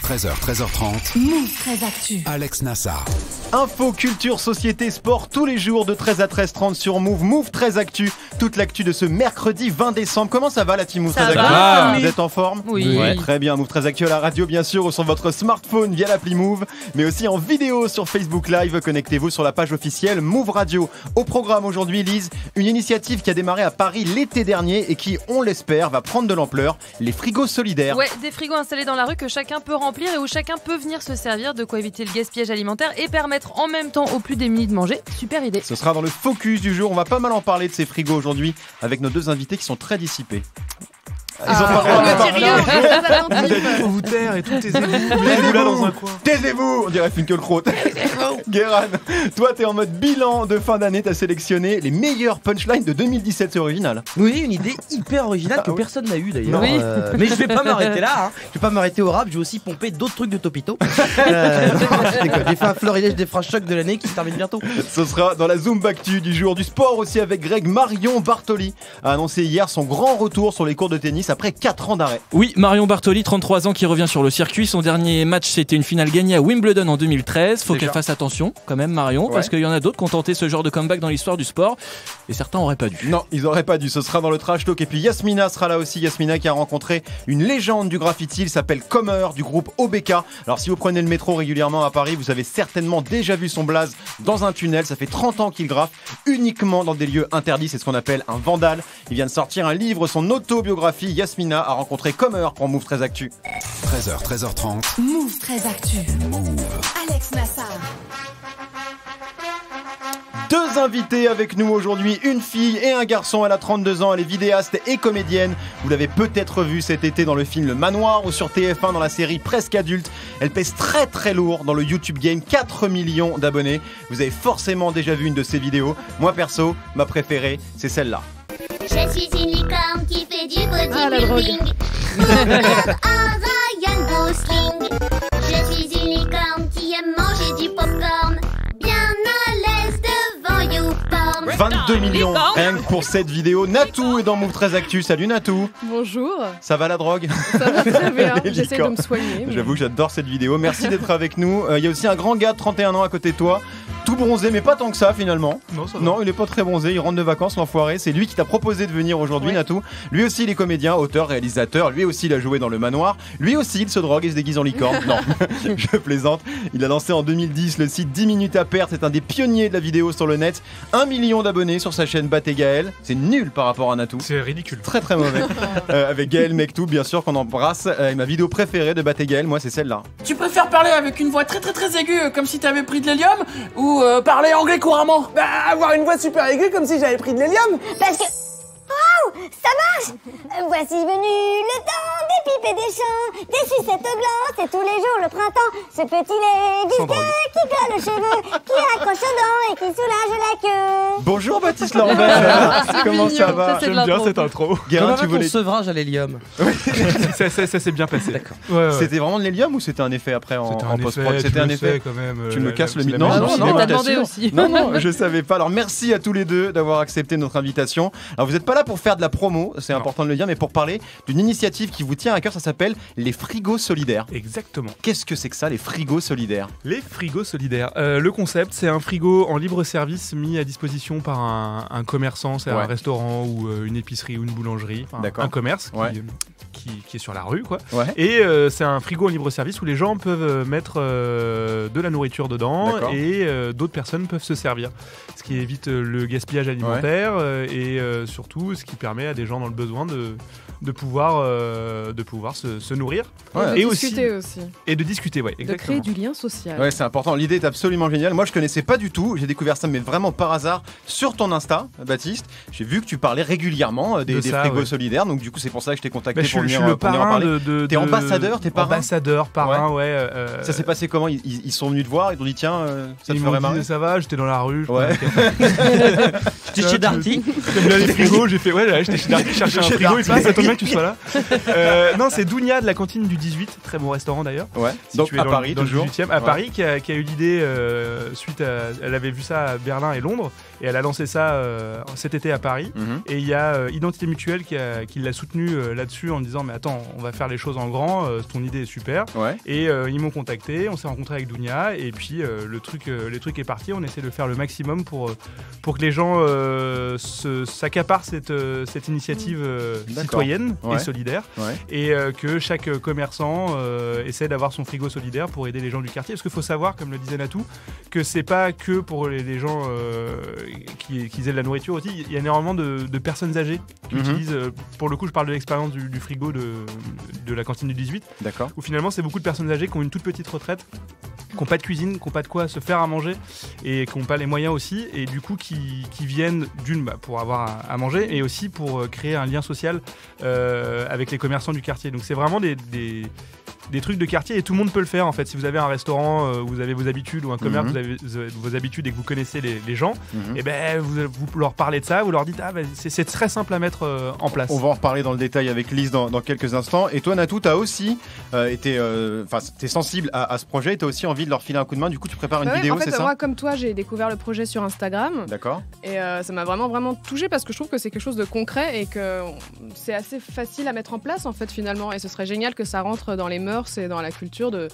13h30. Move 13 Actu. Alex Nassar. Info, culture, société, sport, tous les jours de 13 à 13h30 sur Move. Move 13 Actu, toute l'actu de ce mercredi 20 décembre. Comment ça va la team Move 13 Actu? Vous êtes en forme? Oui. Ouais, très bien. Move 13 Actu à la radio bien sûr ou sur votre smartphone via l'appli Move, mais aussi en vidéo sur Facebook Live. Connectez-vous sur la page officielle Move Radio. Au programme aujourd'hui, Lise, une initiative qui a démarré à Paris l'été dernier et qui, on l'espère, va prendre de l'ampleur, les frigos solidaires. Ouais, des frigos installés dans la rue que chacun peut remplir et où chacun peut venir se servir, de quoi éviter le gaspillage alimentaire et permettre en même temps aux plus démunis de manger. Super idée. Ce sera dans le focus du jour. On va pas mal en parler de ces frigos aujourd'hui avec nos deux invités qui sont très dissipés. Ils ont Faut vous taire et tout, taisez-vous. Taisez-vous là dans un coin. Taisez-vous, on dirait Finkielkraut. Guéran, toi t'es en mode bilan de fin d'année, t'as sélectionné les meilleures punchlines de 2017, c'est original. Oui, une idée hyper originale que personne n'a eu d'ailleurs. Oui. Mais je vais pas m'arrêter là, hein. Je vais pas m'arrêter au rap, je vais aussi pomper d'autres trucs de Topito. J'ai fait un florilège des phrases chocs de l'année qui se termine bientôt. Ce sera dans la Zoom Actu du jour, du sport aussi avec Greg. Marion Bartoli a annoncé hier son grand retour sur les cours de tennis après 4 ans d'arrêt. Oui, Marion Bartoli, 33 ans, qui revient sur le circuit. Son dernier match, c'était une finale gagnée à Wimbledon en 2013. Faut qu'elle fasse attention quand même, Marion, parce qu'il y en a d'autres qui ont tenté ce genre de comeback dans l'histoire du sport et certains auraient pas dû. Non, ils auraient pas dû. Ce sera dans le trash talk. Et puis Yasmina sera là aussi. Yasmina qui a rencontré une légende du graffiti. Il s'appelle Comer du groupe OBK. Alors si vous prenez le métro régulièrement à Paris, vous avez certainement déjà vu son blaze dans un tunnel. Ça fait 30 ans qu'il graffe uniquement dans des lieux interdits. C'est ce qu'on appelle un vandale. Il vient de sortir un livre, son autobiographie. Yasmina a rencontré Comer pour Move 13 Actu. 13h, 13h30. Move 13 Actu. Alex Nassar. Deux invités avec nous aujourd'hui, une fille et un garçon. Elle a 32 ans, elle est vidéaste et comédienne. Vous l'avez peut-être vu cet été dans le film Le Manoir ou sur TF1 dans la série Presque Adulte. Elle pèse très très lourd dans le YouTube Game, 4 millions d'abonnés. Vous avez forcément déjà vu une de ses vidéos. Moi perso, ma préférée, c'est celle-là. Je suis une licorne qui fait du bodybuilding. La drogue. Ryan Gosling. Je suis une licorne qui aime manger du popcorn. Bien à l'aise devant YouPorn. 22 millions rien que pour cette vidéo. Natou est dans Move 13 Actu. Salut Natou. Bonjour. Ça va la drogue? Ça va très bien. Les J'essaie de licornes. me soigner. mais- J'avoue que j'adore cette vidéo. Merci d'être avec nous. Il y a aussi un grand gars de 31 ans à côté de toi. Tout bronzé, mais pas tant que ça finalement. Non, ça va. Non, il est pas très bronzé. Il rentre de vacances, l'enfoiré. C'est lui qui t'a proposé de venir aujourd'hui, Ouais. Natou. Lui aussi, il est comédien, auteur, réalisateur. Lui aussi, il a joué dans Le Manoir. Lui aussi, il se drogue et se déguise en licorne. Non, je plaisante. Il a lancé en 2010 le site 10 minutes à perdre. C'est un des pionniers de la vidéo sur le net. 1 million d'abonnés sur sa chaîne Bat et Gaël. C'est nul par rapport à Natou. C'est ridicule. Très très mauvais. Avec Gaël Mektou, bien sûr, qu'on embrasse. Ma vidéo préférée de Bat et Gaël, moi, c'est celle-là. Tu préfères parler avec une voix très très très aiguë comme si t'avais pris de l'hélium ou parler anglais couramment? Bah, avoir une voix super aiguë comme si j'avais pris de l'hélium. Parce que... Waouh, ça marche. Voici venu le temps des pipes et des chants, des sucettes blancs, c'est tous les jours le printemps. Ce petit lait Sans drogue. qui colle aux cheveux, qui accroche aux dents et qui soulage la queue. Bonjour Baptiste Lambert. Comment ça va? Ça, c'est de J'aime bien l'intro. cette intro. Guérin, tu ton voulais... sevrage à l'hélium. Ça s'est bien passé. D'accord. Ouais. C'était vraiment de l'hélium ou c'était un effet après en C'était en un post-prod? effet. C'était un effet. Quand même. Tu me casses le c'est mythe. la Non, même non, chose. non, t'as je demandé t'assure. aussi. Non, je savais pas. Alors merci à tous les deux d'avoir accepté notre invitation. Alors vous n'êtes pas là pour faire de la promo, c'est Non. important de le dire, mais pour parler d'une initiative qui vous tient à cœur. Ça s'appelle les frigos solidaires. Exactement. Qu'est-ce que c'est que ça, les frigos solidaires? Les frigos solidaires. Le concept, c'est un frigo en libre service mis à disposition par un commerçant, c'est Ouais. un restaurant ou une épicerie ou une boulangerie, enfin, D'accord. un commerce Ouais. qui est sur la rue, quoi. Ouais. Et c'est un frigo en libre service où les gens peuvent mettre de la nourriture dedans D'accord. et d'autres personnes peuvent se servir. Ce qui évite le gaspillage alimentaire et surtout ce qui permet à des gens dans le besoin de pouvoir se nourrir Ouais. et De discuter aussi. et de discuter, ouais, De exactement. créer du lien social. Ouais, c'est important. L'idée est absolument géniale. Moi, je connaissais pas du tout. J'ai découvert ça, mais vraiment par hasard, sur ton Insta, Baptiste. J'ai vu que tu parlais régulièrement des De ça, frigos ouais. solidaires. Donc, du coup, c'est pour ça que je t'ai contacté Bah, je pour suis venir le pour venir en parrain parler. de T'es ambassadeur, t'es parrain. Ambassadeur, parrain, ouais. Ça s'est passé comment? Ils sont venus te voir, ils t'ont dit tiens, ça te Ils ferait m'ont marrer? dit ça va, j'étais dans la rue. je Ouais. J'étais chez Darty. J'aime bien les frigos, j'ai fait ouais, j'étais chez Darty chercher un Chez frigo et Darty. tout, ça tombe bien que tu sois là. Non, c'est Dounia de la cantine du 18, très bon restaurant d'ailleurs. Ouais. Donc à Paris, dans le toujours. 18e, à Paris, qui a eu l'idée suite à. Elle avait vu ça à Berlin et Londres, et elle a lancé ça cet été à Paris. Et il y a Identité Mutuelle qui l'a soutenu là-dessus en disant mais attends, on va faire les choses en grand, ton idée est super. Et ils m'ont contacté, on s'est rencontré avec Dounia, et puis le truc est parti. On essaie de faire le maximum pour que les gens s'accaparent cette initiative citoyenne et solidaire, et que chaque commerçant essaie d'avoir son frigo solidaire pour aider les gens du quartier. Parce qu'il faut savoir, comme le disait Natou, que c'est pas que pour les gens qui aient de la nourriture aussi. Il y a énormément de personnes âgées qui utilisent, pour le coup je parle de l'expérience du frigo de la cantine du 18, où finalement c'est beaucoup de personnes âgées qui ont une toute petite retraite, qui n'ont pas de cuisine, qui n'ont pas de quoi se faire à manger, et qui n'ont pas les moyens aussi, et du coup qui viennent pour avoir à manger, et aussi pour créer un lien social avec les commerçants du quartier. Donc c'est vraiment des trucs de quartier, et tout le monde peut le faire en fait. Si vous avez un restaurant, vous avez vos habitudes, ou un commerce, vous avez vos habitudes et que vous connaissez les gens, et ben vous leur parlez de ça, vous leur dites c'est très simple à mettre en place. On va en reparler dans le détail avec Lise dans quelques instants. Et toi Natou, t'as aussi t'es sensible à ce projet, et t'as aussi envie de leur filer un coup de main. Du coup tu prépares une vidéo, c'est ça? Moi comme toi j'ai découvert le projet sur Instagram. D'accord. Et ça m'a vraiment touchée, parce que je trouve que c'est quelque chose de concret et que c'est assez facile à mettre en place en fait finalement, et ce serait génial que ça rentre dans les mœurs et dans la culture de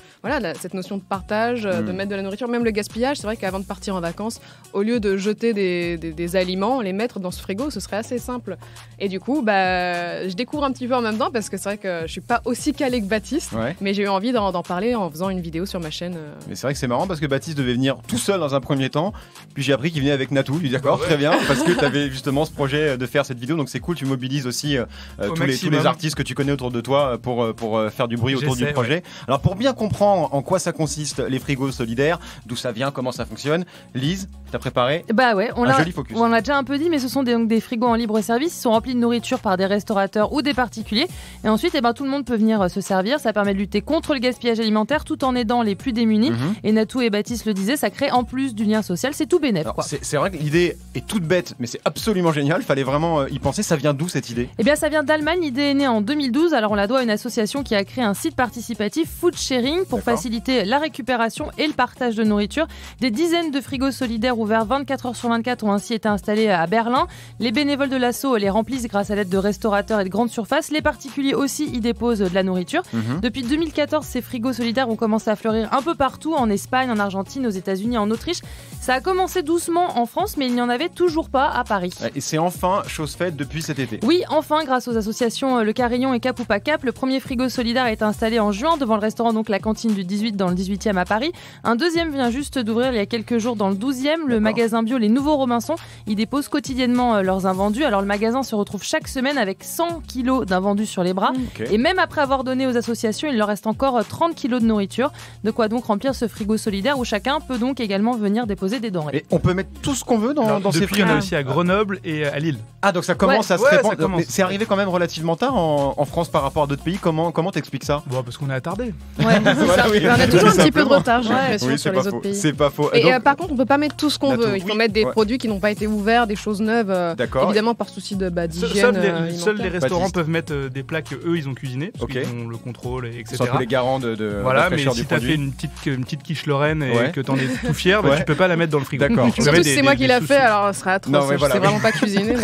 cette notion de partage, de mettre de la nourriture, même le gaspillage. C'est vrai qu'avant de partir en vacances, au lieu de jeter des aliments, les mettre dans ce frigo, ce serait assez simple. Et du coup, je découvre un petit peu en même temps, parce que c'est vrai que je suis pas aussi calée que Baptiste, mais j'ai eu envie d'en parler en faisant une vidéo sur ma chaîne. Mais c'est vrai que c'est marrant, parce que Baptiste devait venir tout seul dans un premier temps, puis j'ai appris qu'il venait avec Natou. Lui d'accord, très bien, parce que tu avais justement ce projet de faire cette vidéo, donc c'est cool, tu mobilises aussi tous les artistes que tu connais autour de toi pour faire du bruit autour du projet. Alors pour bien comprendre en quoi ça consiste, les frigos solidaires, d'où ça vient, comment ça fonctionne, Lise, t'as préparé un joli focus. On l'a déjà un peu dit, mais ce sont des frigos en libre service. Ils sont remplis de nourriture par des restaurateurs ou des particuliers, et ensuite tout le monde peut venir se servir. Ça permet de lutter contre le gaspillage alimentaire tout en aidant les plus démunis. Et Natou et Baptiste le disaient, ça crée en plus du lien social, c'est tout bénef. C'est vrai que l'idée est toute bête, mais c'est absolument génial, fallait vraiment y penser. Ça vient d'où cette idée? Ça vient d'Allemagne. L'idée est née en 2012, alors on la doit à une association qui a créé un site participatif Food Sharing pour faciliter la récupération et le partage de nourriture. Des dizaines de frigos solidaires ouverts 24 heures sur 24 ont ainsi été installés à Berlin. Les bénévoles de l'asso les remplissent grâce à l'aide de restaurateurs et de grandes surfaces. Les particuliers aussi y déposent de la nourriture. Depuis 2014, ces frigos solidaires ont commencé à fleurir un peu partout, en Espagne, en Argentine, aux États-Unis, en Autriche. Ça a commencé doucement en France, mais il n'y en avait toujours pas à Paris. Et c'est enfin chose faite depuis cet été. Oui, enfin, grâce aux associations Le Carillon et Cap ou Pas Cap, le premier frigo solidaire a été installé en juin devant le restaurant, donc la cantine du 18 dans le 18e à Paris. Un deuxième vient juste d'ouvrir il y a quelques jours dans le 12e, le magasin bio Les Nouveaux Robinson. Ils déposent quotidiennement leurs invendus. Alors le magasin se retrouve chaque semaine avec 100 kilos d'invendus sur les bras. Et même après avoir donné aux associations, il leur reste encore 30 kilos de nourriture. De quoi donc remplir ce frigo solidaire où chacun peut donc également venir déposer des denrées. Et on peut mettre tout ce qu'on veut dans ces frigos. Il y en a aussi à Grenoble et à Lille. Ah, donc ça commence à se répandre. C'est arrivé quand même relativement tard en France par rapport à d'autres pays. Comment t'expliques ça? Parce qu'on a attardé. On a toujours un petit peu de retard, j'ai l'impression, sur les autres pays. C'est pas faux. Et donc, par contre, on peut pas mettre tout ce qu'on veut. Il faut mettre des produits qui n'ont pas été ouverts, des choses neuves. Évidemment, par souci d'hygiène. Seuls les restaurants peuvent mettre des plats que eux ils ont cuisinés, parce qu'ils ont le contrôle, etc. Ils sont tous les garants de voilà, mais si t'as fait une petite quiche Lorraine et que t'en es tout fier, tu peux pas la mettre dans le frigo. D'accord. Surtout si c'est moi qui l'a fait, alors ce serait atroce. Je sais vraiment pas cuisiner.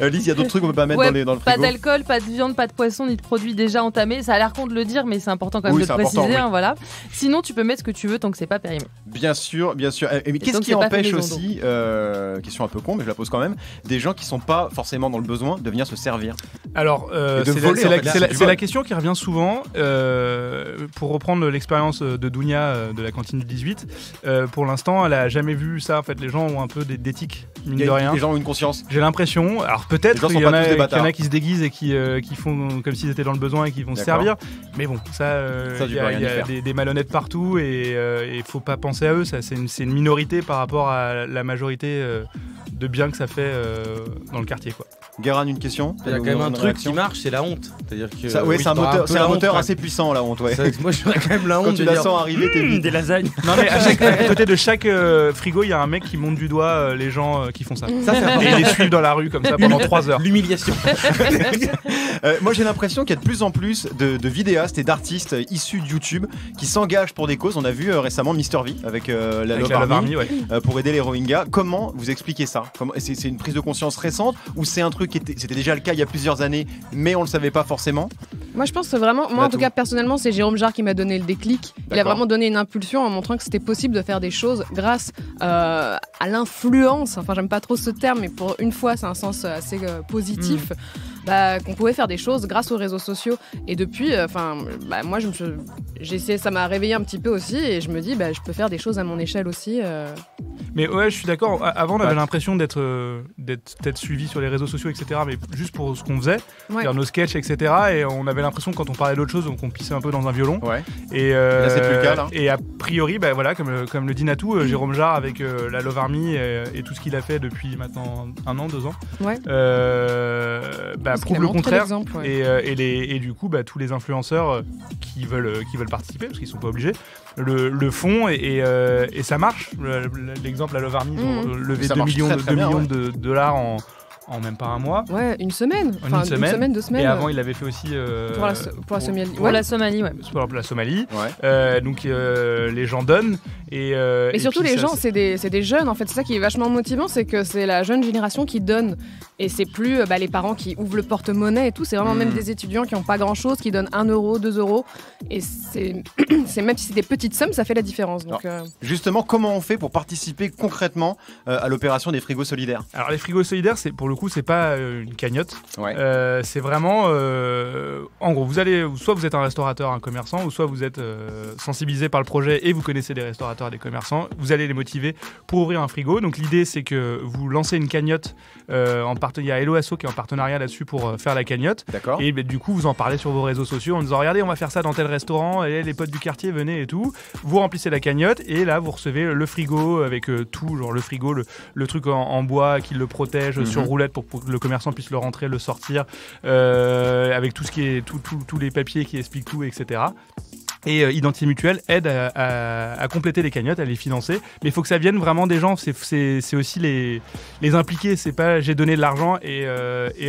Lise, il y a d'autres trucs qu'on peut pas mettre dans le frigo. Pas d'alcool, pas de viande, pas de poisson, ni de produits déjà entamés. Ça a l'air con de le dire, mais c'est important quand même de le préciser. Voilà. Sinon, tu peux mettre ce que tu veux tant que c'est pas périmé. Bien sûr. Mais qu'est-ce qui empêche aussi, question un peu con, mais je la pose quand même, des gens qui sont pas forcément dans le besoin de venir se servir? Alors, c'est la question qui revient souvent. Pour reprendre l'expérience de Dounia de la cantine du 18, pour l'instant, elle a jamais vu ça. En fait, les gens ont un peu d'éthique, mine de rien. Les gens ont une conscience. J'ai l'impression. Alors peut-être qu'il y en a qui se déguisent et qui font comme s'ils étaient dans le besoin et qui vont se servir. Mais bon, il y a des malhonnêtes partout et il faut pas penser à eux. Ça, c'est une minorité par rapport à la majorité de bien que ça fait dans le quartier, quoi. Guérin, une question? Il y a quand même de truc réaction. qui marche, c'est la honte. C'est-à-dire que Ça, ouais, c'est un t'auras moteur, peu c'est la un honte, moteur ouais. assez puissant la honte. Ouais. Moi j'aurais quand même la honte. Quand tu de la dire, sens arriver, t'es vite. des lasagnes. Non mais à côté de chaque frigo, il y a un mec qui monte du doigt les gens qui font ça. Ça, c'est important. Et ils les suivent dans la rue comme ça pendant 3 heures. L'humiliation. Moi j'ai l'impression qu'il y a de plus en plus de vidéastes et d'artistes issus de YouTube qui s'engagent pour des causes. On a vu récemment Mr V avec la Love Army, ouais. pour aider les Rohingyas. Comment vous expliquez ça? C'est une prise de conscience récente ou c'est un truc c'était déjà le cas il y a plusieurs années mais on le savait pas forcément? Moi je pense que c'est vraiment, moi en tout cas personnellement c'est Jérôme Jarre qui m'a donné le déclic. Il a vraiment donné une impulsion en montrant que c'était possible de faire des choses grâce à l'influence, enfin j'aime pas trop ce terme mais pour une fois c'est un sens assez positif, qu'on pouvait faire des choses grâce aux réseaux sociaux. Et depuis, moi j'ai essayé, ça m'a réveillé un petit peu aussi et je me dis je peux faire des choses à mon échelle aussi. Mais ouais, je suis d'accord. Avant, on avait l'impression d'être suivi sur les réseaux sociaux, etc. Mais juste pour ce qu'on faisait, faire nos sketchs, etc. Et on avait l'impression que quand on parlait d'autre chose, qu'on pissait un peu dans un violon. Ouais. Et là, c'est plus le cas, là. Et a priori, voilà, comme le dit Natou, Jérôme Jarre avec la Love Army et tout ce qu'il a fait depuis maintenant 1 an, 2 ans, prouve le contraire. Et du coup, tous les influenceurs qui veulent participer, parce qu'ils sont pas obligés, le font et ça marche. L'exemple à Love Army, ils ont levé 2 millions de dollars en même pas un mois. Ouais, une semaine. Une semaine, 2 semaines. Et avant, il l'avait fait aussi pour la Somalie. Pour la Somalie, ouais. Pour la Somalie. Ouais. Donc les gens donnent. Et surtout les gens, c'est des jeunes en fait. C'est ça qui est vachement motivant, c'est que c'est la jeune génération qui donne. Et c'est plus les parents qui ouvrent le porte-monnaie et tout. C'est vraiment même des étudiants qui n'ont pas grand-chose, qui donnent 1 euro, 2 euros. Et c'est même si c'est des petites sommes, ça fait la différence. Donc, justement, comment on fait pour participer concrètement à l'opération des frigos solidaires? Alors les frigos solidaires, pour le coup, c'est pas une cagnotte. Ouais. C'est vraiment, en gros, soit vous êtes un restaurateur, un commerçant, ou soit vous êtes sensibilisé par le projet et vous connaissez des restaurateurs, des commerçants. Vous allez les motiver pour ouvrir un frigo. Donc l'idée, c'est que vous lancez une cagnotte il y a Hello Asso qui est en partenariat là-dessus pour faire la cagnotte. D'accord. Et du coup, vous en parlez sur vos réseaux sociaux en disant regardez, on va faire ça dans tel restaurant, et les potes du quartier venez et tout. Vous remplissez la cagnotte et là, vous recevez le frigo avec tout, genre le frigo, le truc en bois qui le protège sur roulette pour que le commerçant puisse le rentrer, le sortir, avec tout ce qui est tous les papiers qui expliquent tout, etc. Et Identité Mutuelle aide à compléter les cagnottes, à les financer. Mais il faut que ça vienne vraiment des gens. C'est aussi les impliquer. C'est pas j'ai donné de l'argent et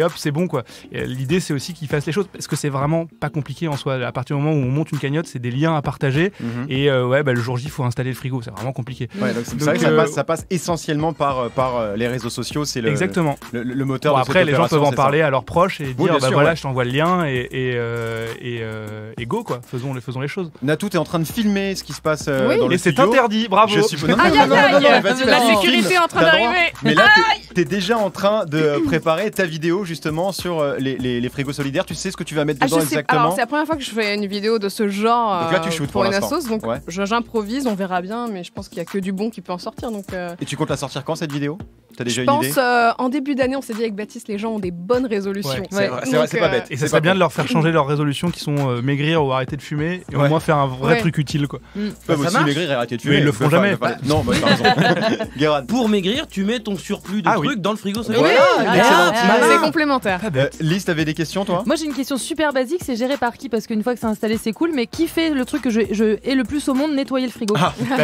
hop, c'est bon quoi. L'idée, c'est aussi qu'ils fassent les choses parce que c'est vraiment pas compliqué en soi. À partir du moment où on monte une cagnotte, c'est des liens à partager. Et le jour J, il faut installer le frigo. C'est vraiment compliqué. Ouais, donc c'est vrai que ça passe essentiellement par les réseaux sociaux. C'est exactement le moteur. Bon, de après, cette les gens peuvent en opération, parler à leurs proches et dire sûr, voilà, je t'envoie le lien et go quoi. Faisons les choses. Natou, t'es en train de filmer ce qui se passe dans le et c'est studio. interdit, bravo. Je suis... La sécurité est en train d'arriver. Mais là, t'es déjà en train de préparer ta vidéo justement sur les frigos solidaires. Tu sais ce que tu vas mettre dedans exactement? Alors c'est la première fois que je fais une vidéo de ce genre donc là, tu shootes pour une assos. Donc j'improvise, on verra bien, mais je pense qu'il y a que du bon qui peut en sortir. Donc, Et tu comptes la sortir quand cette vidéo? T'as déjà une idée? Je pense en début d'année, on s'est dit avec Baptiste, les gens ont des bonnes résolutions. C'est pas bête. Et ça serait bien de leur faire changer leurs résolutions qui sont maigrir ou arrêter de fumer et au moins faire un vrai truc utile quoi. Ça aussi maigrir et arrêter de fumer. Mais ils le feront jamais. Non, bah, t'as raison. Guérin. Pour maigrir, tu mets ton surplus de trucs dans le frigo. C'est complémentaire. Lise, t'avais des questions toi? Moi j'ai une question super basique, c'est géré par qui? Parce qu'une fois que c'est installé c'est cool, mais qui fait le truc que je hais le plus au monde, nettoyer le frigo?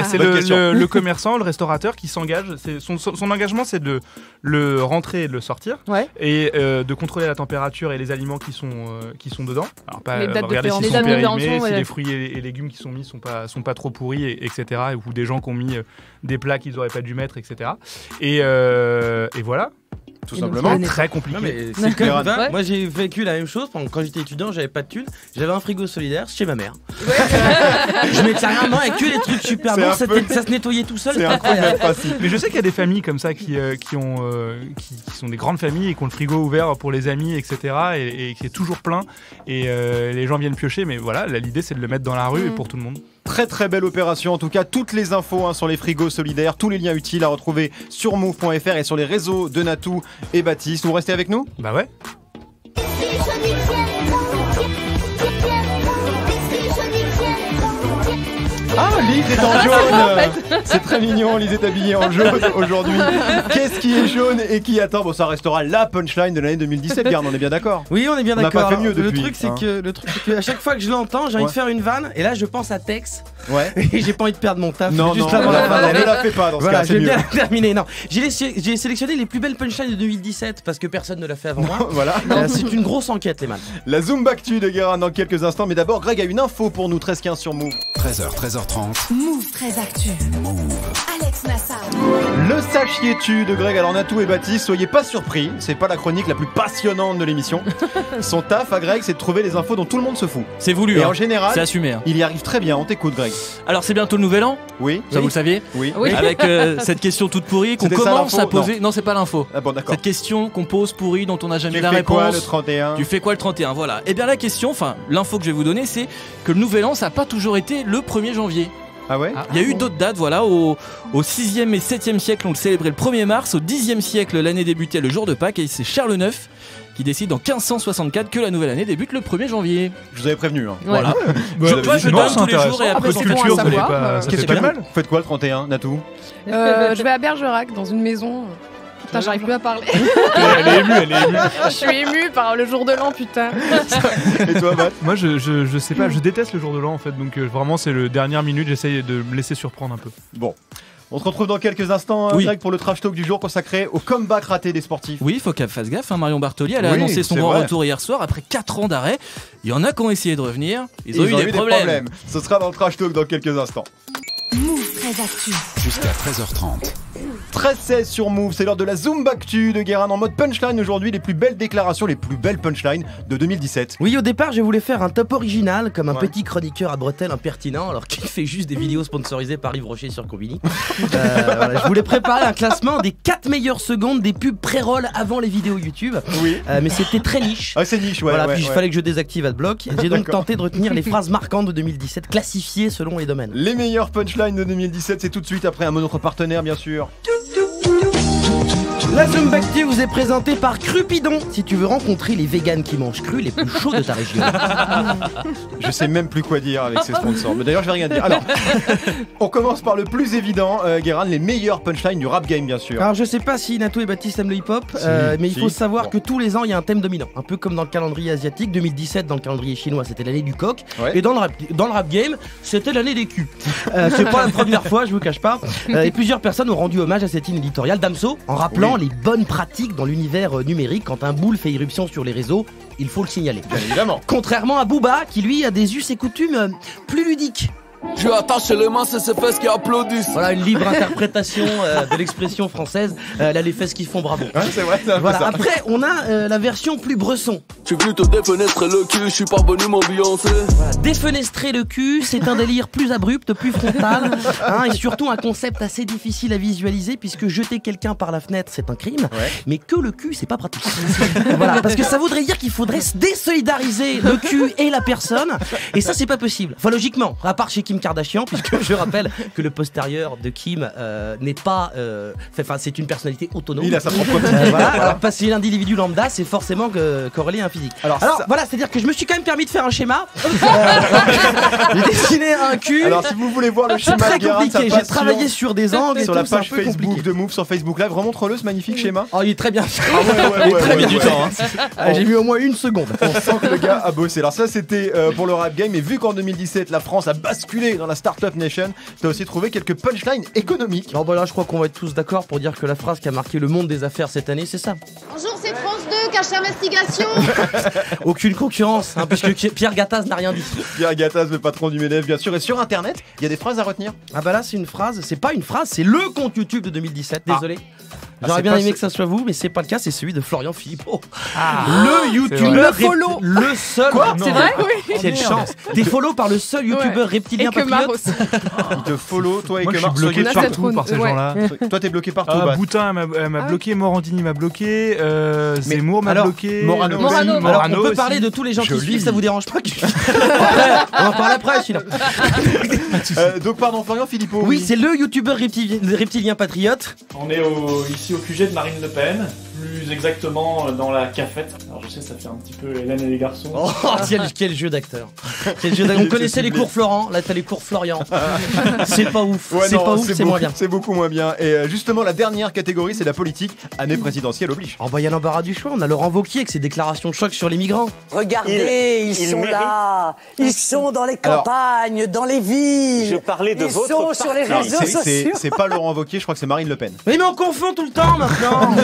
C'est le commerçant, le restaurateur qui s'engage. Son engagement c'est de le rentrer et de le sortir et de contrôler la température et les aliments qui sont dedans. Alors pas regarder s'ils sont périmés, si les fruits et légumes qui sont mis sont pas trop pourris, etc. Ou des gens qui ont mis des plats qu'ils auraient pas dû mettre, etc. Et voilà. Tout simplement. Très compliqué. Non, mais c'est clair. Moi j'ai vécu la même chose quand j'étais étudiant, j'avais pas de thunes, j'avais un frigo solidaire chez ma mère. Je mettais rien dedans avec que les trucs super bons, ça se nettoyait tout seul. C'est incroyable. Mais je sais qu'il y a des familles comme ça qui sont des grandes familles et qui ont le frigo ouvert pour les amis, etc. et qui est toujours plein et les gens viennent piocher, mais voilà, l'idée c'est de le mettre dans la rue et pour tout le monde. Très très belle opération, en tout cas toutes les infos sur les frigos solidaires, tous les liens utiles à retrouver sur move.fr et sur les réseaux de Natou et Baptiste. Vous restez avec nous? Bah ouais. Ah, Lise est en jaune. C'est très mignon, Lise est habillée en jaune aujourd'hui. Qu'est-ce qui est jaune et qui attend? Bon, ça restera la punchline de l'année 2017, Garde, on est bien d'accord? Oui, on est bien On n'a d'accord. pas fait mieux Le depuis, truc, c'est que à chaque fois que je l'entends, j'ai envie de faire une vanne, et là, je pense à Tex. Ouais. Et j'ai pas envie de perdre mon taf. Non, juste non, avant la fin de l'année. ne la fais pas dans ce Voilà, cas, je c'est vais mieux. bien terminer. Non, j'ai sélectionné les plus belles punchlines de 2017 parce que personne ne l'a fait avant moi. Voilà. C'est une grosse enquête, les man. La Zumbactu de Guérin dans quelques instants, mais d'abord, Greg a une info pour nous, 13-15 sur Move. 13h, 13h30. Move 13 Actu. Alex Nassar. Le sachiez-tu de Greg, alors Natou et Baptiste, soyez pas surpris, c'est pas la chronique la plus passionnante de l'émission. Son taf à Greg, c'est de trouver les infos dont tout le monde se fout. C'est voulu. Et hein. en général, c'est assumé. Hein. Il y arrive très bien, on t'écoute Greg. Alors c'est bientôt le nouvel an. Oui. Ça vous le saviez? Oui. Avec cette question toute pourrie qu'on C'était ça, commence l'info à poser. Non, c'est pas l'info. Ah bon, d'accord. Cette question qu'on pose pourrie dont on n'a jamais Tu la fais réponse. quoi le 31? Tu fais quoi le 31? Voilà. Et bien la question, enfin l'info que je vais vous donner, c'est que le nouvel an, ça n'a pas toujours été le 1er janvier. Ah ouais? Il y a eu d'autres dates, voilà, au 6e et 7e siècle, on le célébrait le 1er mars, au 10e siècle, l'année débutait le jour de Pâques, et c'est Charles IX qui décide en 1564 que la nouvelle année débute le 1er janvier. Je vous avais prévenu. Hein. Voilà. Bah, je donne tous les jours et après c'est c'est bon à culture, ça savoir. fait pas de mal. Vous faites quoi le 31, Natou? Je vais à Bergerac, dans une maison. Putain, j'arrive plus à parler. Elle est émue. Je suis émue par le jour de l'an, putain. Et toi, Matt? Moi, je sais pas, je déteste le jour de l'an en fait, donc vraiment, c'est le dernière minute, j'essaye de me laisser surprendre un peu. Bon. On se retrouve dans quelques instants, Oui. Greg, pour le trash talk du jour consacré au comeback raté des sportifs. Oui, il faut qu'elle fasse gaffe, hein, Marion Bartoli, elle a Oui, annoncé son c'est grand vrai. retour hier soir après 4 ans d'arrêt. Il y en a qui ont essayé de revenir, ils ont eu des problèmes. Ce sera dans le trash talk dans quelques instants. Move 13 Actu. Jusqu'à 13h30. 13-16 sur Move, c'est l'heure de la Zumbactu de Guérin en mode punchline aujourd'hui, les plus belles déclarations, les plus belles punchlines de 2017. Oui, au départ, je voulais faire un top original, comme un Ouais. petit chroniqueur à bretelles impertinent, alors qu'il fait juste des vidéos sponsorisées par Yves Rocher sur Combini. Voilà, je voulais préparer un classement des 4 meilleures secondes des pubs pré-roll avant les vidéos YouTube. Oui. Mais c'était très niche. Ah, c'est niche, ouais. Voilà, ouais, puis il ouais. fallait que je désactive Adblock. J'ai donc D'accord. tenté de retenir les phrases marquantes de 2017, classifiées selon les domaines. Les meilleures punchlines de 2017, c'est tout de suite après un de notre partenaire, bien sûr. La Zumbactu vous est présentée par Crupidon. Si tu veux rencontrer les véganes qui mangent cru les plus chauds de ta région. Je sais même plus quoi dire avec ces sponsors, mais d'ailleurs je vais rien dire. Alors, on commence par le plus évident, Guérin, les meilleures punchlines du rap game, bien sûr. Alors je sais pas si Nato et Baptiste aiment le hip-hop, mais il faut savoir que tous les ans il y a un thème dominant. Un peu comme dans le calendrier asiatique, 2017 dans le calendrier chinois c'était l'année du coq, Ouais. et dans le rap game c'était l'année des culs. C'est pas la première fois, je vous cache pas. Et plusieurs personnes ont rendu hommage à cette ligne éditoriale Damso en rappelant les bonnes pratiques dans l'univers numérique. Quand un boule fait irruption sur les réseaux, il faut le signaler. Bien évidemment. Contrairement à Booba qui lui a des us et coutumes plus ludiques. Je attache les mains, c'est ces fesses qui applaudissent. Voilà une libre interprétation de l'expression française. Là les fesses qui font bravo. Ouais, c'est vrai, c'est un peu Voilà. ça. Après on a la version plus bresson. Je suis venu te défenestrer le cul, je suis parvenu m'ambiancer. Voilà. Défenestrer le cul, c'est un délire plus abrupt, plus frontal, hein, et surtout un concept assez difficile à visualiser puisque jeter quelqu'un par la fenêtre c'est un crime, mais que le cul c'est pas pratique. Voilà, parce que ça voudrait dire qu'il faudrait se désolidariser le cul et la personne, et ça c'est pas possible. Enfin logiquement, à part chez Kim Kardashian, puisque je rappelle que le postérieur de Kim n'est pas, enfin c'est une personnalité autonome. Il a sa propre petite vie. Voilà. Alors passer l'individu lambda, c'est forcément corrélé à un physique. Alors ça- voilà, c'est-à-dire que je me suis quand même permis de faire un schéma. J'ai dessiné un cul. Alors si vous voulez voir le C'est schéma très de Guérin, ça compliqué. J'ai passe travaillé sur des angles et sur tout, la c'est un page peu Facebook compliqué. de Move sur Facebook Live. Remontre-le ce magnifique schéma. Oh, il est très bien. Ah ouais, Il est très bien du ouais. temps. J'ai mis au moins une seconde. On sent que le gars a bossé. Alors ça c'était pour le rap game, et vu qu'en 2017 la France a basculé dans la Startup Nation, t'as aussi trouvé quelques punchlines économiques. Alors bah là je crois qu'on va être tous d'accord pour dire que la phrase qui a marqué le monde des affaires cette année c'est ça. Bonjour, c'est France 2, cache investigation. Aucune concurrence, hein, puisque Pierre Gattaz n'a rien dit. Pierre Gattaz, le patron du MEDEF, bien sûr. Et sur internet, il y a des phrases à retenir. Ah bah là c'est une phrase, c'est pas une phrase, c'est le compte YouTube de 2017, désolé. Ah, J'aurais c'est bien pas aimé ce- que ça soit vous, mais c'est pas le cas, c'est celui de Florian Philippot. Le Le youtubeur youtubeur le seul. Quoi C'est vrai? Oui. Quelle chance. T'es follow par le seul youtubeur reptilien Et que Mar patriote. aussi. Il te follow, toi et Moi, que je suis Marc, bloqué soyez On a partout cette par ces ouais. gens-là. Toi t'es bloqué partout. Ah, Bas. Boutin elle m'a bloqué, Morandini m'a bloqué, Zemmour m'a alors, bloqué, Morano. Le Morano. Pen, Alors on peut aussi. parler de tous les gens qui Joli. suivent, ça vous dérange pas que on en parle après celui-là. Donc pardon, Florian Philippot. Oui, c'est le youtubeur reptilien patriote. On est ici au QG de Marine Le Pen, plus exactement dans la cafette. Alors je sais, ça fait un petit peu Hélène et les garçons. Oh, quel jeu d'acteur. On connaissait les cours Florent, là t'as les cours Florian. C'est pas ouf, c'est moins bien. C'est beaucoup moins bien. Et justement, la dernière catégorie, c'est la politique. Année présidentielle oblige. Oh bah y a l'embarras du choix, on a Laurent Wauquiez avec ses déclarations de choc sur les migrants. Regardez, ils sont là, ils sont dans les campagnes, dans les villes. Je parlais de votre parti. Ils sont sur les réseaux sociaux. C'est pas Laurent Wauquiez, je crois que c'est Marine Le Pen. Mais on confond tout le temps maintenant.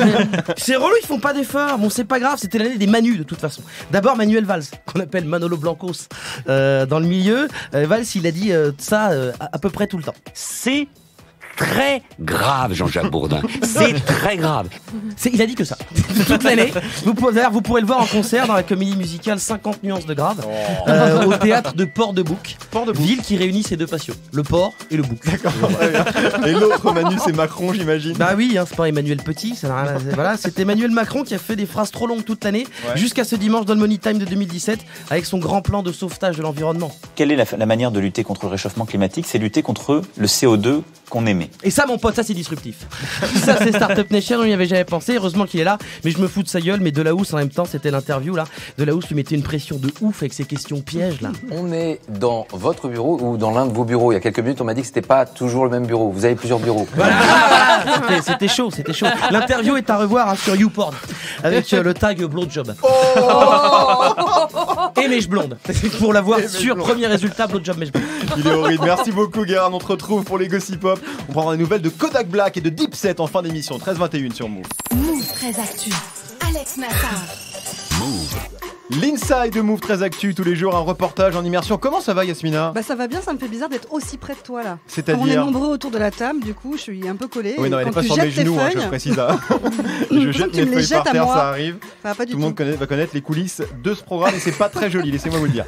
C'est relou, ils font pas d'efforts. Bon, c'est pas grave, c'était l'année des Manus de toute façon. D'abord Manuel Valls, qu'on appelle Manolo Blancos dans le milieu. Valls, il a dit ça à peu près tout le temps. C'est très grave, Jean-Jacques Bourdin. C'est très grave. Il a dit que ça. Toute l'année. Vous pourrez le voir en concert dans la comédie musicale 50 nuances de grave au théâtre de Port-de-Bouc. Ville qui réunit ces deux passions, le port et le bouc. D'accord. Et l'autre Manu, c'est Macron, j'imagine. Bah oui, c'est pas Emmanuel Petit. Voilà, c'est Emmanuel Macron qui a fait des phrases trop longues toute l'année, jusqu'à ce dimanche dans le Money Time de 2017, avec son grand plan de sauvetage de l'environnement. Quelle est la manière de lutter contre le réchauffement climatique? C'est lutter contre le CO2 qu'on émet. Et ça, mon pote, ça c'est disruptif. Ça c'est Startup Nation, on n'y avait jamais pensé. Heureusement qu'il est là, mais je me fous de sa gueule. Mais Delahousse en même temps, c'était l'interview là. Delahousse lui mettait une pression de ouf avec ses questions pièges là. On est dans votre bureau ou dans l'un de vos bureaux. Il y a quelques minutes, on m'a dit que c'était pas toujours le même bureau. Vous avez plusieurs bureaux. Voilà. C'était chaud. L'interview est à revoir sur YouPorn avec le tag Blowjob. Et mèche blonde pour la voir sur premier résultat Blowjob mèche blonde. Il est horrible. Merci beaucoup, Guérin. On te retrouve pour les Gossip Pop. On prendra des nouvelles de Kodak Black et de Dipset en fin d'émission. 13h21 sur Move. Move très actu. Alex Nassar. Move. L'inside de Move très actu, tous les jours un reportage en immersion. Comment ça va, Yasmina? Bah ça va bien, ça me fait bizarre d'être aussi près de toi là. C'est-à-dire? On est nombreux autour de la table, du coup je suis un peu collée. Oui, non, elle n'est pas sur mes genoux, je précise. Je jette mes feuilles par terre, ça arrive. Tout le monde va connaître les coulisses de ce programme et c'est pas très joli, laissez-moi vous le dire.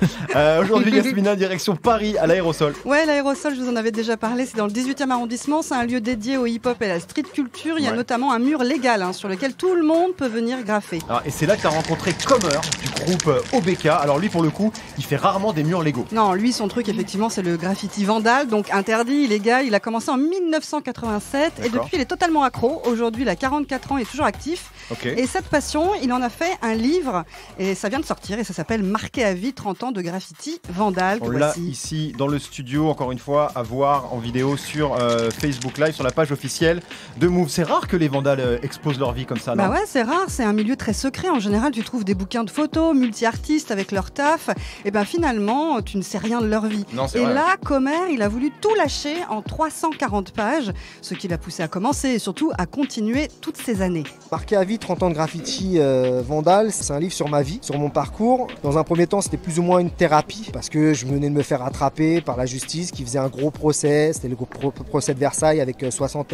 Aujourd'hui, Yasmina, direction Paris à l'Aérosol. Ouais, l'Aérosol, je vous en avais déjà parlé, c'est dans le 18e arrondissement, c'est un lieu dédié au hip-hop et à la street culture. Il y a notamment un mur légal sur lequel tout le monde peut venir graffer. Alors, et c'est là que tu as rencontré Comer du groupe OBK. Alors lui, pour le coup, il fait rarement des murs légaux. Non, lui, son truc, effectivement, c'est le graffiti vandal, donc interdit, illégal. Il a commencé en 1987 et depuis, il est totalement accro. Aujourd'hui, il a 44 ans et est toujours actif. Okay. Et cette passion, il en a fait un livre et ça vient de sortir et ça s'appelle Marqué à vie 30 ans de graffiti vandal. On l'a ici dans le studio, encore une fois, à voir en vidéo sur Facebook Live, sur la page officielle de Move. C'est rare que les vandales exposent leur vie comme ça, non? Bah ouais, c'est rare, c'est un milieu très secret. En général, tu trouves des bouquins de photos, multi-artistes avec leur taf. Et ben finalement, tu ne sais rien de leur vie. Non, et vrai. là, Comer, il a voulu tout lâcher en 340 pages, ce qui l'a poussé à commencer et surtout à continuer toutes ces années. Marqué à vie 30 ans de graffiti vandal, c'est un livre sur ma vie, sur mon parcours. Dans un premier temps, c'était plus ou moins une thérapie parce que je venais de me faire attraper par la justice qui faisait un gros procès. C'était le gros procès de Versailles avec 60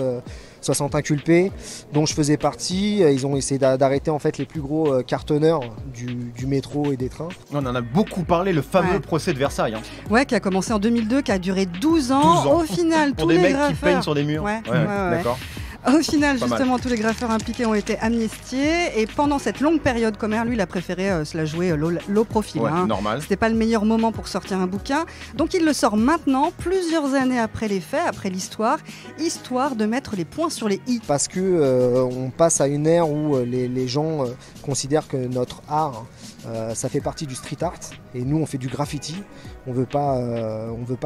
inculpés dont je faisais partie. Ils ont essayé d'arrêter en fait les plus gros cartonneurs du métro et des trains. On en a beaucoup parlé, le fameux procès de Versailles. Ouais, qui a commencé en 2002, qui a duré 12 ans. Au final, pour tous des les mecs graffeurs... qui peignent sur des murs. Ouais. D'accord. Au final, justement, tous les graffeurs impliqués ont été amnistiés et pendant cette longue période, Comer, lui, il a préféré se la jouer low profile. Normal. C'était pas le meilleur moment pour sortir un bouquin. Donc il le sort maintenant, plusieurs années après les faits, après l'histoire, histoire de mettre les points sur les i. Parce que on passe à une ère où les gens considèrent que notre art, ça fait partie du street art et nous on fait du graffiti. On veut pas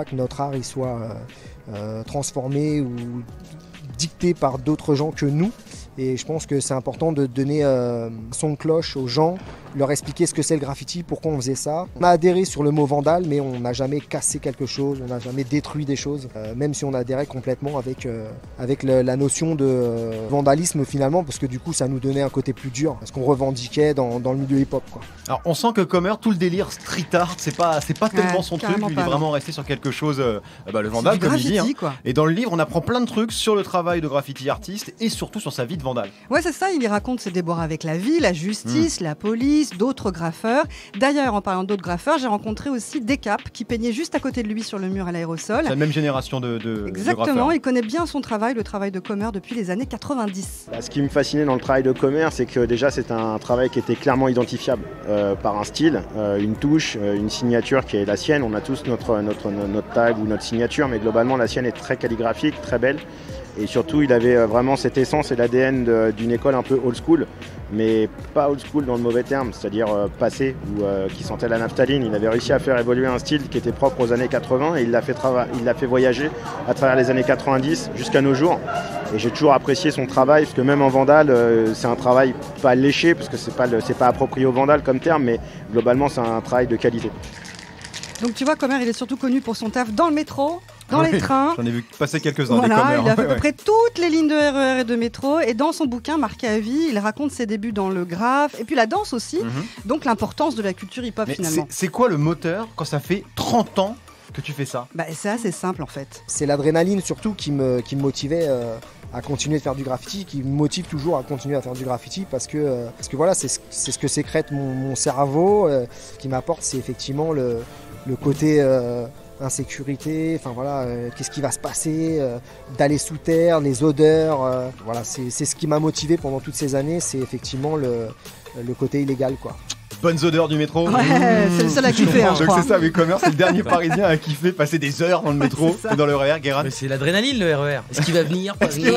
que notre art il soit transformé ou dicté par d'autres gens que nous. Et je pense que c'est important de donner son de cloche aux gens, leur expliquer ce que c'est le graffiti, pourquoi on faisait ça. On a adhéré sur le mot vandal, mais on n'a jamais cassé quelque chose, on n'a jamais détruit des choses, même si on adhérait complètement avec la notion de vandalisme finalement, parce que du coup ça nous donnait un côté plus dur, parce qu'on revendiquait dans le milieu hip-hop. Alors on sent que Comer, tout le délire street art, c'est pas tellement son truc, il est vraiment resté sur quelque chose, le vandal comme il dit. Et dans le livre, on apprend plein de trucs sur le travail de graffiti artiste et surtout sur sa vie de vandal. Ouais, c'est ça, il y raconte ses déboires avec la vie, la justice, la police, d'autres graffeurs. D'ailleurs, en parlant d'autres graffeurs, j'ai rencontré aussi Decap qui peignait juste à côté de lui sur le mur à l'Aérosol. C'est la même génération de Exactement, il connaît bien son travail, le travail de Comer depuis les années 90. Ce qui me fascinait dans le travail de Comer, c'est que déjà c'est un travail qui était clairement identifiable par un style, une touche, une signature qui est la sienne. On a tous notre tag ou notre signature, mais globalement la sienne est très calligraphique, très belle. Et surtout, il avait vraiment cette essence et l'ADN d'une école un peu old school. mais pas old school dans le mauvais terme, c'est-à-dire passé, ou qui sentait la naphtaline. Il avait réussi à faire évoluer un style qui était propre aux années 80 et il l'a fait voyager à travers les années 90 jusqu'à nos jours. Et j'ai toujours apprécié son travail, parce que même en Vandal, c'est un travail pas léché, parce que c'est pas approprié au Vandal comme terme, mais globalement c'est un travail de qualité. Donc tu vois, Comer, il est surtout connu pour son taf dans le métro, dans les trains. J'en ai vu passer quelques-uns, voilà, des Comer. Il a fait à peu près toutes les lignes de RER et de métro. Et dans son bouquin Marqué à vie, il raconte ses débuts dans le graphe et puis la danse aussi. Donc l'importance de la culture hip-hop finalement. C'est quoi le moteur quand ça fait 30 ans que tu fais ça? C'est assez simple en fait. C'est l'adrénaline surtout qui me motivait à continuer de faire du graffiti, qui me motive toujours à continuer à faire du graffiti parce que voilà, c'est ce que sécrète mon cerveau, qui m'apporte, c'est effectivement le côté insécurité, enfin voilà, qu'est-ce qui va se passer, d'aller sous terre, les odeurs, voilà, c'est ce qui m'a motivé pendant toutes ces années, c'est effectivement le côté illégal, quoi. Bonnes odeurs du métro. Ouais, c'est le seul à kiffer, je crois. C'est ça, Comer, c'est le dernier Parisien à kiffer passer des heures dans le métro et dans le RER, Guérin. Mais c'est l'adrénaline, le RER. Est-ce qu'il va venir, pas venir?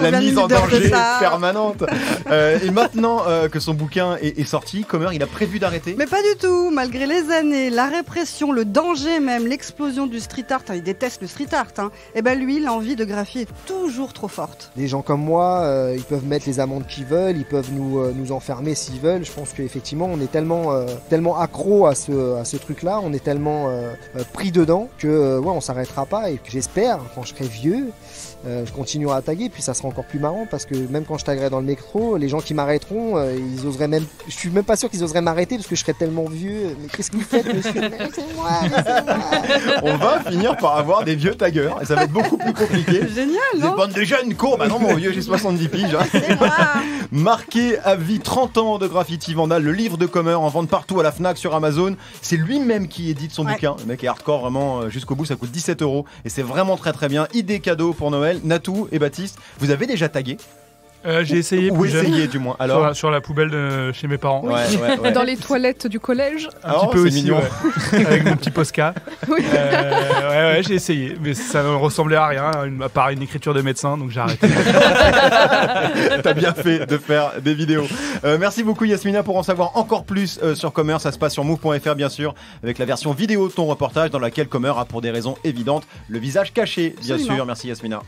La mise en danger permanente. Et maintenant que son bouquin est sorti, Comer, il a prévu d'arrêter? Mais pas du tout. Malgré les années, la répression, le danger même, l'explosion du street art, il déteste le street art, et ben lui, l'envie de graphier est toujours trop forte. Des gens comme moi, ils peuvent mettre les amendes qu'ils veulent, ils peuvent nous enfermer s'ils veulent. Je pense qu'effectivement, on est tellement accro à ce truc-là, on est tellement pris dedans que ouais, on s'arrêtera pas, et que j'espère, quand je serai vieux, je continuerai à taguer, puis ça sera encore plus marrant parce que même quand je taguerai dans le métro, les gens qui m'arrêteront, ils oseraient même, je suis même pas sûr qu'ils oseraient m'arrêter parce que je serai tellement vieux. Mais qu'est-ce que vous faites, monsieur? Laissez-moi. On va finir par avoir des vieux taggeurs et ça va être beaucoup plus compliqué. Génial, non? Des bandes de jeunes courts. Bah non, mon vieux, j'ai 70 piges. Marqué à vie 30 ans de graffiti Vandal, le livre de Comer en vente partout à la Fnac, sur Amazon. C'est lui-même qui édite son bouquin. Le mec est hardcore vraiment jusqu'au bout. Ça coûte 17 € et c'est vraiment très très bien. Idée cadeau pour Noël. Natou et Baptiste, vous avez déjà tagué? J'ai essayé. Ou essayé du moins. Alors sur la poubelle de chez mes parents. Ouais. Dans les toilettes du collège. Un petit peu aussi, mignon. Avec mon petit Posca. Oui. Ouais, j'ai essayé, mais ça ne ressemblait à rien, à part une écriture de médecin, donc j'ai arrêté. T'as bien fait de faire des vidéos. Merci beaucoup Yasmina. Pour en savoir encore plus sur Comer, ça se passe sur move.fr bien sûr, avec la version vidéo de ton reportage dans laquelle Comer a pour des raisons évidentes le visage caché, bien sûr. Merci Yasmina.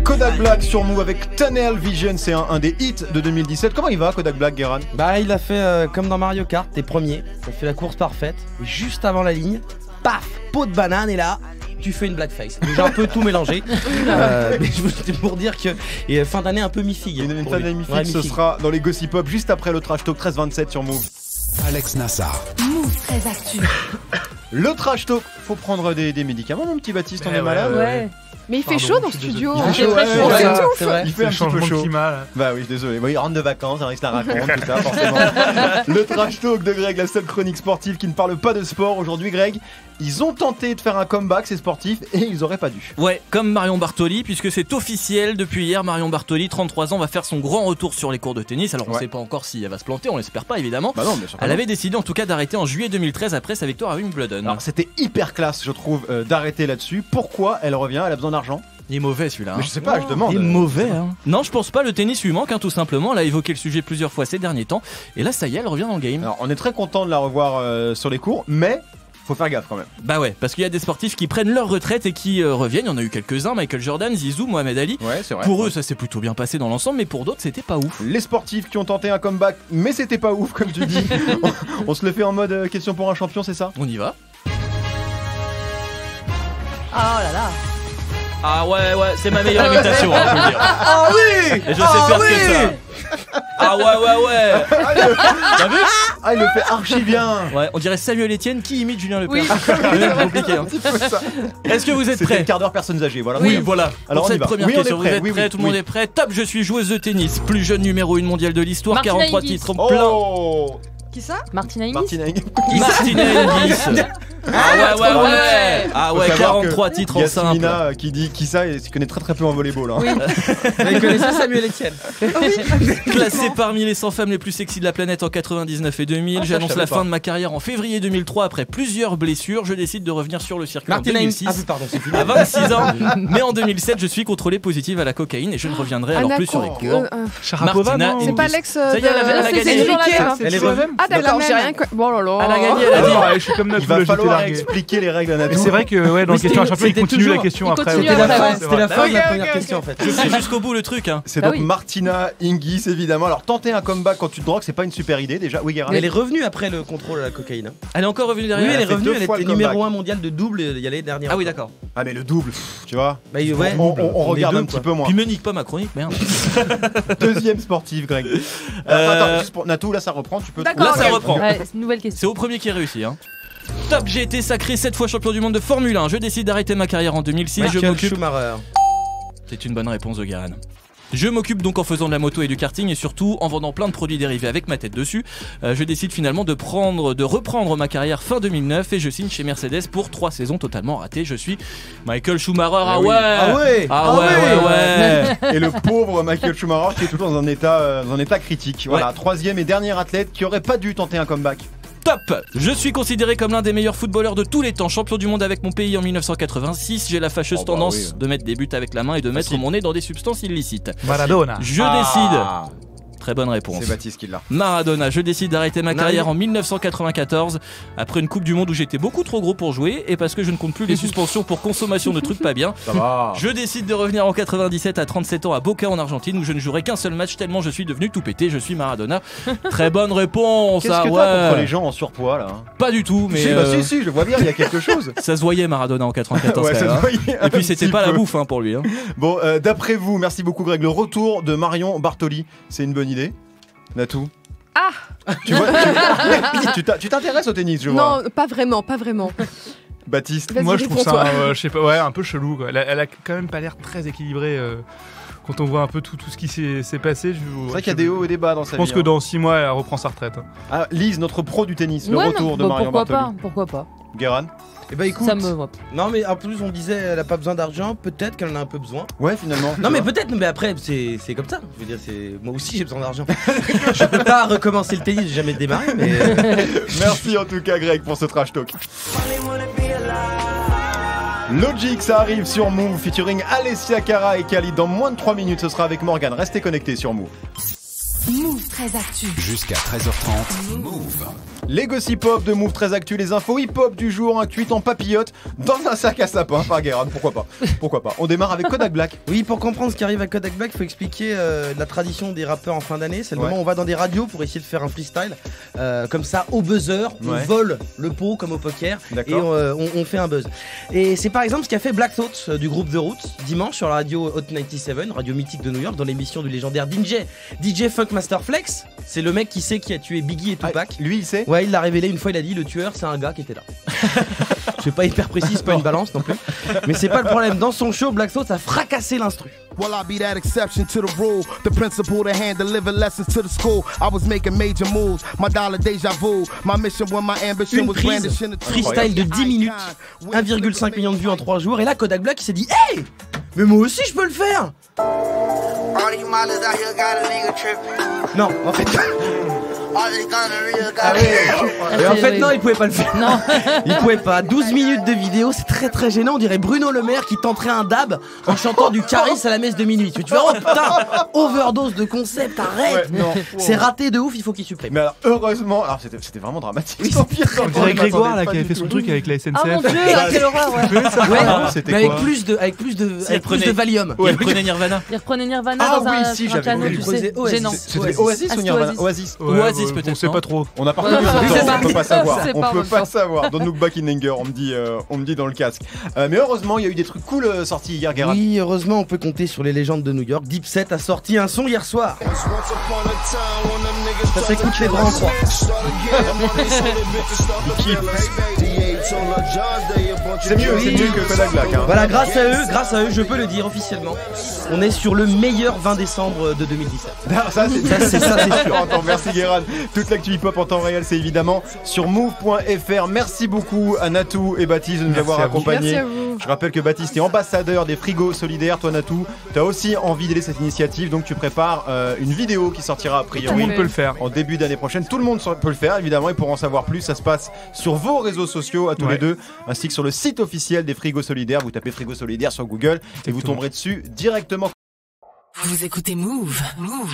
Kodak Black sur Move avec Tunnel Vision, c'est un des hits de 2017. Comment il va Kodak Black, Guérin? Il a fait comme dans Mario Kart, t'es premier, t'as fait la course parfaite, et juste avant la ligne, paf, peau de banane, et là, tu fais une blackface. J'ai un peu tout mélangé, mais c'était pour dire que fin d'année un peu mi-figue. Une fin d'année mi-figue, ce sera dans les Gossip Pop juste après le Trash Talk 13-27 sur Move. Alex Nassar. Move très actu. Le Trash Talk, faut prendre des médicaments mon petit Baptiste, on est malade. Ouais. Mais il fait chaud dans le studio. Il fait chaud, c'est vrai. Il fait un petit peu chaud. Bah oui, désolé. Il rentre de vacances, il se la raconte, tout ça, forcément. Le Trash Talk de Greg, la seule chronique sportive qui ne parle pas de sport. Aujourd'hui, Greg, ils ont tenté de faire un comeback, ces sportifs, et ils auraient pas dû. Ouais, comme Marion Bartoli, puisque c'est officiel. Depuis hier, Marion Bartoli, 33 ans, va faire son grand retour sur les cours de tennis. Alors on sait pas encore si elle va se planter, on l'espère pas évidemment. Bah non, bien sûr. Elle avait décidé en tout cas d'arrêter en juillet 2013 après sa victoire à Wimbledon. Alors c'était hyper classe, je trouve, d'arrêter là-dessus. Pourquoi elle revient? Elle a besoin d'argent. Il est mauvais celui-là. Mais je sais pas, je demande. Il est mauvais. Non, je pense pas. Le tennis lui manque, tout simplement. Elle a évoqué le sujet plusieurs fois ces derniers temps. Et là, ça y est, elle revient dans le game. Alors, on est très content de la revoir sur les cours, mais faut faire gaffe quand même. Bah ouais, parce qu'il y a des sportifs qui prennent leur retraite et qui reviennent. Il y en a eu quelques-uns, Michael Jordan, Zizou, Mohamed Ali. Ouais, c'est vrai. Pour eux, ça s'est plutôt bien passé dans l'ensemble, mais pour d'autres, c'était pas ouf. Les sportifs qui ont tenté un comeback, mais c'était pas ouf, comme tu dis. On se le fait en mode question pour un champion, c'est ça? On y va. Oh là là. Ah ouais, c'est ma meilleure imitation, je veux dire. Ah oui. Et je sais faire que ça. Ah ouais. T'as vu? Ah, il le fait archi bien. Ouais, on dirait Samuel Etienne qui imite Julien Lepers. Oui. C'est compliqué. Hein. Est-ce que vous êtes prêts? Quart d'heure personnes âgées, voilà. Oui, voilà. Alors pour on y cette va. première question, vous êtes prêts? Tout le monde est prêt. Top, je suis joueuse de tennis, plus jeune numéro 1 mondiale de l'histoire, Martina 43 Hingis. titres Oh. plein. Qui ça? Martina Hingis. Martina Hingis. Martina Hingis. Ah ouais, 43 titres en simple. Yasmina qui dit qui ça et qui connaît très peu en volleyball. Oui. Il connaissait Samuel Etienne. Classé parmi les 100 femmes les plus sexy de la planète en 99 et 2000, j'annonce la fin de ma carrière en février 2003 après plusieurs blessures. Je décide de revenir sur le circuit en 2006 à 26 ans. Mais en 2007, je suis contrôlé positive à la cocaïne et je ne reviendrai alors plus sur les cours. Sharapova, non ? C'est pas l'ex. Ça y est, elle a gagné. Elle est revenue. Ah d'accord, j'ai rien. Bon là là. Elle a gagné, elle a dit. Je suis comme Il va falloir expliquer les règles à Natou. C'est vrai que dans la question à chaque fois, il continue la question après. C'était la fin de la première question en fait. Je fais jusqu'au bout le truc. C'est donc Martina Hingis évidemment. Alors tenter un comeback quand tu te drogues, c'est pas une super idée déjà. Oui, Guérin. Elle est revenue après le contrôle à la cocaïne. Elle est encore revenue derrière. Oui, elle est revenue. Elle fois était le numéro comeback. 1 mondial de double il y a l'année dernière. Ah oui, d'accord. Ah mais le double, tu vois. Bah, ouais, on regarde un petit peu moins. Puis me nique pas ma chronique, merde. Deuxième sportive, Greg. Attends, juste pour Natou, là ça reprend, tu peux. Là ça reprend. Ouais, c'est une nouvelle question. C'est au premier qui réussit. Top, j'ai été sacré 7 fois champion du monde de Formule 1. Je décide d'arrêter ma carrière en 2006. Je m'occupe. C'est une bonne réponse de Guérin. Je m'occupe donc en faisant de la moto et du karting et surtout en vendant plein de produits dérivés avec ma tête dessus. Je décide finalement de reprendre ma carrière fin 2009 et je signe chez Mercedes pour 3 saisons totalement ratées. Je suis Michael Schumacher. Ah ouais. Et le pauvre Michael Schumacher qui est toujours dans un état critique. Voilà, troisième et dernier athlète qui aurait pas dû tenter un comeback. Top! Je suis considéré comme l'un des meilleurs footballeurs de tous les temps, champion du monde avec mon pays en 1986. J'ai la fâcheuse tendance de mettre des buts avec la main et de mettre mon nez dans des substances illicites. Maradona. Je décide. Très bonne réponse. C'est Baptiste qui l'a. Maradona, je décide d'arrêter ma carrière en 1994 après une Coupe du Monde où j'étais beaucoup trop gros pour jouer et parce que je ne compte plus les suspensions pour consommation de trucs pas bien. Ça va. Je décide de revenir en 97 à 37 ans à Boca en Argentine où je ne jouerai qu'un seul match tellement je suis devenu tout pété. Je suis Maradona. Très bonne réponse. Qu'est-ce que t'as contre les gens en surpoids là? Pas du tout, mais. Si, je le vois bien, il y a quelque chose. Ça se voyait Maradona en 94. Ouais, ça se voyait et puis c'était pas la bouffe pour lui. Bon, d'après vous, merci beaucoup Greg, le retour de Marion Bartoli, c'est une bonne idée? Natou? Ah! Tu t'intéresses au tennis, je vois. Non, pas vraiment. Baptiste? Moi je trouve ça je sais pas, un peu chelou quoi. Elle a quand même pas l'air très équilibrée quand on voit un peu tout ce qui s'est passé. C'est vrai qu'il y a des hauts et des bas dans sa vie. Je pense que dans 6 mois elle reprend sa retraite. Ah, Lise, notre pro du tennis, le retour de Marion Bartoli. Pourquoi pas? Guérin? Eh bah écoute, ça me va. Non mais en plus on disait elle a pas besoin d'argent, peut-être qu'elle en a un peu besoin. Ouais finalement. Non mais peut-être, mais après c'est comme ça. Je veux dire moi aussi j'ai besoin d'argent. Je peux pas recommencer le tennis, j'ai jamais démarré mais. Merci en tout cas Greg pour ce trash talk. Logic, ça arrive sur Move featuring Alessia Cara et Khalid dans moins de 3 minutes. Ce sera avec Morgane. Restez connectés sur Move. Move très actu. Jusqu'à 13h30, Move. Les gossip hop de Move très actu, les infos hip hop du jour, cuites en papillote dans un sac à sapin par Guérin. Pourquoi pas. On démarre avec Kodak Black. Oui, pour comprendre ce qui arrive à Kodak Black, il faut expliquer la tradition des rappeurs en fin d'année. C'est le moment où on va dans des radios pour essayer de faire un freestyle. Comme ça, au buzzer, on vole le pot comme au poker et on fait un buzz. Et c'est par exemple ce qu'a fait Black Thought du groupe The Roots dimanche sur la radio Hot 97, radio mythique de New York, dans l'émission du légendaire DJ Funk Master Flex. C'est le mec qui sait qui a tué Biggie et Tupac. Lui il sait. Ouais, il l'a révélé une fois, il a dit le tueur c'est un gars qui était là. C'est pas hyper précis, c'est pas une balance non plus. Mais c'est pas le problème. Dans son show, Black Thought a fracassé l'instru. Well, I be that exception to the rule. The principal, the hand deliver lessons to the school. I was making major moves. My dollar déjà vu. My mission when my ambition was brandishing. Freestyle de 10 minutes, 1,5 million de vues en 3 jours. Et là, Kodak Black il s'est dit hey, mais moi aussi je peux le faire. Non, en fait. Et en fait non, il pouvait pas le faire. Non. Il pouvait pas. 12 minutes de vidéo, c'est très très gênant. On dirait Bruno Le Maire qui tenterait un dab en chantant du Caris à la messe de minuit. Tu vois, oh putain, overdose de concept, arrête. Ouais, non. C'est raté de ouf, il faut qu'il supprime. Mais alors heureusement, alors c'était vraiment dramatique. Oui, on dirait Grégoire là qui avait fait son truc avec la SNCF. Oh mon dieu, quelle horreur, ouais. Mais avec plus de Valium. Il reprenait Nirvana. Il reprenait Nirvana dans un piano, tu sais, gênant. C'était Oasis ou Nirvana? Oasis. Oasis peut-être. On sait pas trop. On a pas reconnu ce temps, on peut pas savoir. On peut pas savoir. Don't look back in anger, on me dit dans le casque. Mais heureusement, il y a eu des trucs cool sortis hier, Guérin. Oui, heureusement, on peut compter sur les légendes de New York. Dipset a sorti un son hier soir. Ça s'écoute les bras en croix. C'est mieux que Kodak Black. Hein. Voilà, grâce à eux, je peux le dire officiellement. On est sur le meilleur 20 décembre de 2017. Ça c'est sûr. Attends, merci Guéran. Toute l'actu hip-hop en temps réel, c'est évidemment sur move.fr. Merci beaucoup à Natou et Baptiste de nous avoir accompagnés. Je rappelle que Baptiste est ambassadeur des frigos solidaires. Toi Natou, tu as aussi envie d'aider cette initiative, donc tu prépares une vidéo qui sortira a priori. Tout le monde peut le faire. En début d'année prochaine. Tout le monde peut le faire évidemment, et pour en savoir plus, ça se passe sur vos réseaux sociaux à tous les deux, ainsi que sur le site officiel des frigos solidaires. Vous tapez frigos solidaires sur Google et vous tomberez dessus directement. Vous écoutez Move. Move.